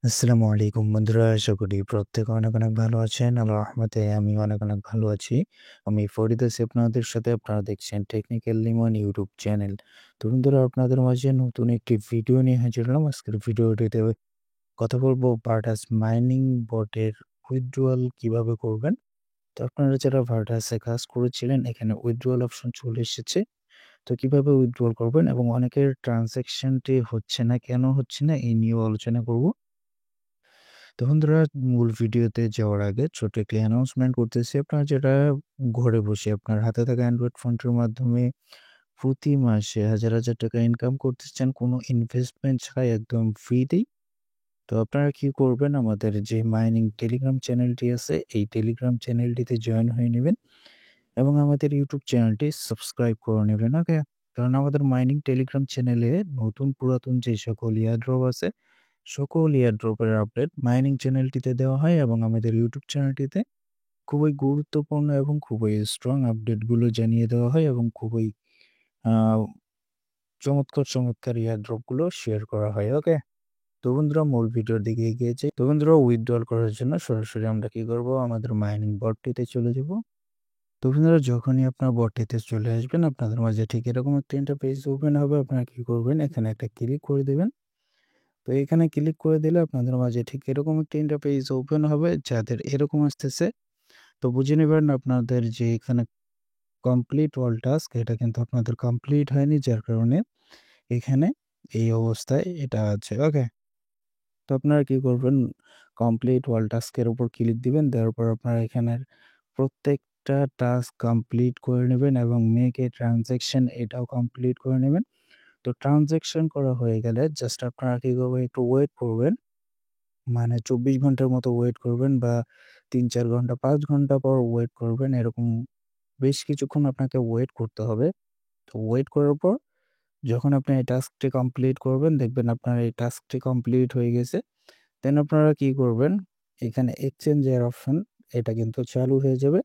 আসসালামু আলাইকুম বন্ধুরা, আশা করি প্রত্যেকে অনেক ভালো আছেন। আল্লাহর রহমতে আমি অনেক ভালো আছি। আমি ফরিদ আছি আপনাদের সাথে। আপনারা দেখছেন টেকনিক্যাল লিমন ইউটিউব চ্যানেল। তো বন্ধুরা, আপনাদের মাঝে নতুন একটি ভিডিও নিয়ে হাজির হলাম। আজকের ভিডিওটিতে কথা বলবো ভার্টাস মাইনিং বটের উইথড্রয়াল কিভাবে করবেন। তো আপনারা যারা ভার্টাসে কাজ করেছিলেন, এখানে উইথড্রয়াল অপশন চলে এসেছে। তো কিভাবে উইথড্রয়াল করবেন এবং অনেকের ট্রানজ্যাকশনটি হচ্ছে না, কেন হচ্ছে না এই নিয়েও আলোচনা করব। তো বন্ধুরা, মূল ভিডিওতে যাওয়ার আগে ছোট একটি অ্যানাউন্সমেন্ট করতেছি। আপনারা যারা ঘরে বসে আপনার হাতে থাকা অ্যান্ড্রয়েড ফোনটির মাধ্যমে প্রতি মাসে হাজার টাকা ইনকাম করতে চান কোনো ইনভেস্টমেন্ট ছাড়াই একদম ফ্রিতেই, তো আপনারা কি করবেন, আমাদের যে মাইনিং টেলিগ্রাম চ্যানেলটি আছে এই টেলিগ্রাম চ্যানেলটিতে জয়েন হয়ে নেবেন এবং আমাদের ইউটিউব চ্যানেলটি সাবস্ক্রাইব করে নেবেন। ওকে, কারণ আমাদের মাইনিং টেলিগ্রাম চ্যানেলে নতুন পুরাতন যে সকল ইয়ারড্রপ আছে সকল এয়ারড্রপের আপডেট মাইনিং চ্যানেলটিতে দেওয়া হয় এবং আমাদের ইউটিউব চ্যানেলটিতে খুবই গুরুত্বপূর্ণ এবং খুবই স্ট্রং আপডেটগুলো জানিয়ে দেওয়া হয় এবং খুবই আহ, চমৎকার এয়ারড্রপগুলো শেয়ার করা হয়। ওকে, তো বন্ধুরা, মূল ভিডিওর দিকে এগিয়ে যাই। তো বন্ধুরা, উইথড্রল করার জন্য সরাসরি আমরা কি করব, আমাদের মাইনিং বটটিতে চলে যাব। তো বন্ধুরা, যখনই আপনার বটটিতে চলে আসবেন, আপনাদের মাঝে ঠিক এরকম একটা ইন্টারফেস ওপেন হবে। আপনারা কি করবেন, এখানে একটা ক্লিক করে দেবেন। তো এখানে ক্লিক করে দিলে আপনাদের মাঝে ঠিক এরকম একটা ইন্টারফেস ওপেন হবে। যাদের এরকম আসতেছে, তো বুঝে নেবেন আপনাদের যে এখানে কমপ্লিট অল টাস্ক, এটা কিন্তু আপনাদের কমপ্লিট হয়নি, যার কারণে এখানে এই অবস্থায় এটা আছে। ওকে, তো আপনারা কি করবেন, কমপ্লিট অল টাস্কের উপর ক্লিক দিবেন। দেওয়ার পর আপনারা এখানের প্রত্যেকটা টাস্ক কমপ্লিট করে নেবেন এবং মেক এ ট্রানজ্যাকশন এটাও কমপ্লিট করে নেবেন। তো ট্রানজ্যাকশন করা হয়ে গেলে জাস্ট আপনারা কি করবেন, একটু ওয়েট করবেন। মানে ২৪ ঘন্টার মতো ওয়েট করবেন বা ৩-৪ ঘন্টা, ৫ ঘন্টা পর ওয়েট করবেন। এরকম বেশ কিছুক্ষণ আপনাকে ওয়েট করতে হবে। তো ওয়েট করার পর যখন আপনি এই টাস্কটি কমপ্লিট করবেন, দেখবেন আপনার এই টাস্কটি কমপ্লিট হয়ে গেছে। দেন আপনারা কি করবেন, এখানে এক্সচেঞ্জের অপশন এটা কিন্তু চালু হয়ে যাবে।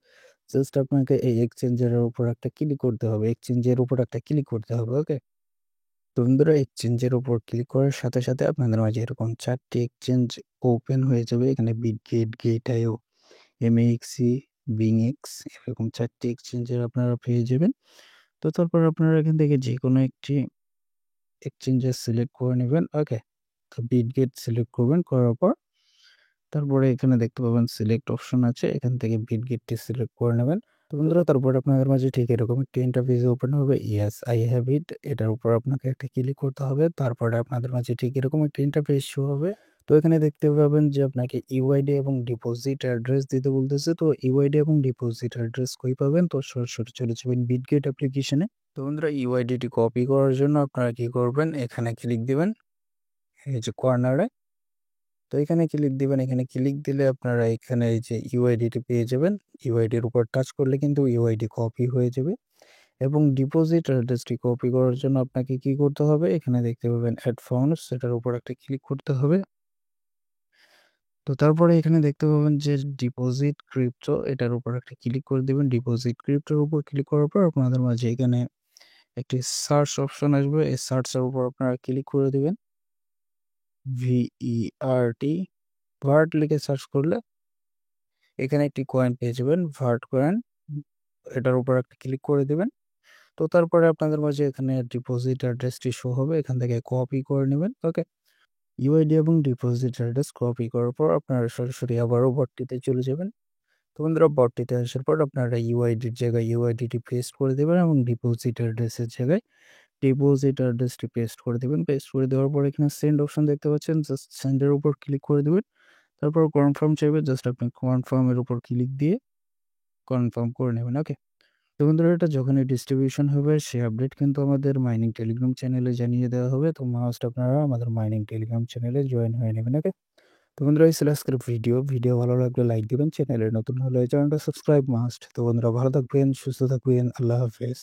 জাস্ট আপনাকে এই এক্সচেঞ্জের উপর একটা ক্লিক করতে হবে। এক্সচেঞ্জের উপর একটা ক্লিক করতে হবে। ওকে, তো বন্ধুরা, এক্সচেঞ্জের উপর ক্লিক করার সাথে আপনাদের মাঝে এরকম ৪ টি এক্সচেঞ্জ ওপেন হয়ে যাবে। এখানে বিটগেট, গেট.আইও, এমএক্সি, বিংএক্স, এরকম ৪ টি এক্সচেঞ্জের আপনারা পেয়ে যাবেন। তো তারপর আপনারা এখান থেকে যেকোনো একটি এক্সচেঞ্জের সিলেক্ট করে নেবেন। ওকে, তো বিটগেট সিলেক্ট করবেন। করার পর তারপরে এখানে দেখতে পাবেন সিলেক্ট অপশন আছে, এখান থেকে বিটগেটটি সিলেক্ট করে নেবেন। তো বন্ধুরা, তারপর আপনাদের মাঝে ঠিক এরকম একটি ইন্টারফেস ওপেন হবে। ইয়েস আই হ্যাভ ইট, এটার উপর আপনাকে একটা ক্লিক করতে হবে। তারপরে আপনাদের মাঝে ঠিক এরকম একটা ইন্টারফেস শো হবে। তো এখানে দেখতে পাবেন যে আপনাকে ইউআইডি এবং ডিপোজিট অ্যাড্রেস দিতে বলতেছে। তো ইউআইডি এবং ডিপোজিট অ্যাড্রেস কই পাবেন, তো সরাসরি চলে যাবেন বিটগেট অ্যাপ্লিকেশনে। তো বন্ধুরা, ইউআইডিটি কপি করার জন্য আপনারা কি করবেন, এখানে ক্লিক দিবেন, এই যে কর্নারে। তো এখানে ক্লিক দিবেন। এখানে ক্লিক দিলে আপনারা এখানে এই যে ইউআইডিটি পেয়ে যাবেন। ইউআইডির উপর টাচ করলে কিন্তু ইউআইডি কপি হয়ে যাবে এবং ডিপোজিট অ্যাড্রেসটি কপি করার জন্য আপনাকে কি করতে হবে, এখানে দেখতে পাবেন অ্যাড ফান্ডস, সেটার উপর একটা ক্লিক করতে হবে। তো তারপরে এখানে দেখতে পাবেন যে ডিপোজিট ক্রিপ্টো, এটার উপর একটা ক্লিক করে দিবেন। ডিপোজিট ক্রিপ্টোর উপর ক্লিক করার পর আপনাদের মাঝে এখানে একটি সার্চ অপশন আসবে। এই সার্চের উপর আপনারা ক্লিক করে দিবেন। ভিইআরটি, ভার্ট লিখে সার্চ করলে এখানে একটি কয়েন পেয়ে যাবেন, ভার্ট কয়েন। এটার উপর একটা ক্লিক করে দিবেন। তো তারপরে আপনাদের মাঝে এখানে ডিপোজিট অ্যাড্রেসটি শো হবে, এখান থেকে কপি করে নেবেন। ওকে, ইউআইডি এবং ডিপোজিট অ্যাড্রেস কপি করার পর আপনারা সরাসরি আবারও বটটিতে চলে যাবেন। তো বন্ধুরা, বটটিতে আসার পর আপনারা ইউআইডির জায়গায় ইউআইডিটি পেস্ট করে দেবেন এবং ডিপোজিট অ্যাড্রেসের জায়গায় ডিপোজিট অ্যাড্রেসটি পেস্ট করে দেবেন। পেস্ট করে দেওয়ার পর এখানে সেন্ড অপশন দেখতে পাচ্ছেন, জাস্ট সেন্ডের উপর ক্লিক করে দেবেন। তারপর কনফার্ম চাইবে, জাস্ট আপনি কনফার্মের উপর ক্লিক দিয়ে কনফার্ম করে নেবেন। ওকে, তো বন্ধুরা, এটা যখনই ডিস্ট্রিবিউশন হবে সেই আপডেট কিন্তু আমাদের মাইনিং টেলিগ্রাম চ্যানেলে জানিয়ে দেওয়া হবে। তো মাস্ট আপনারা আমাদের মাইনিং টেলিগ্রাম চ্যানেলে জয়েন হয়ে নেবেন। ওকে, তো বন্ধুরা, এই ছিল আজকের ভিডিও ভালো লাগলে লাইক দিবেন, চ্যানেলে নতুন হলে চ্যানেলটা সাবস্ক্রাইব মাস্ট। তো বন্ধুরা, ভালো থাকবেন, সুস্থ থাকবেন, আল্লাহ হাফেজ।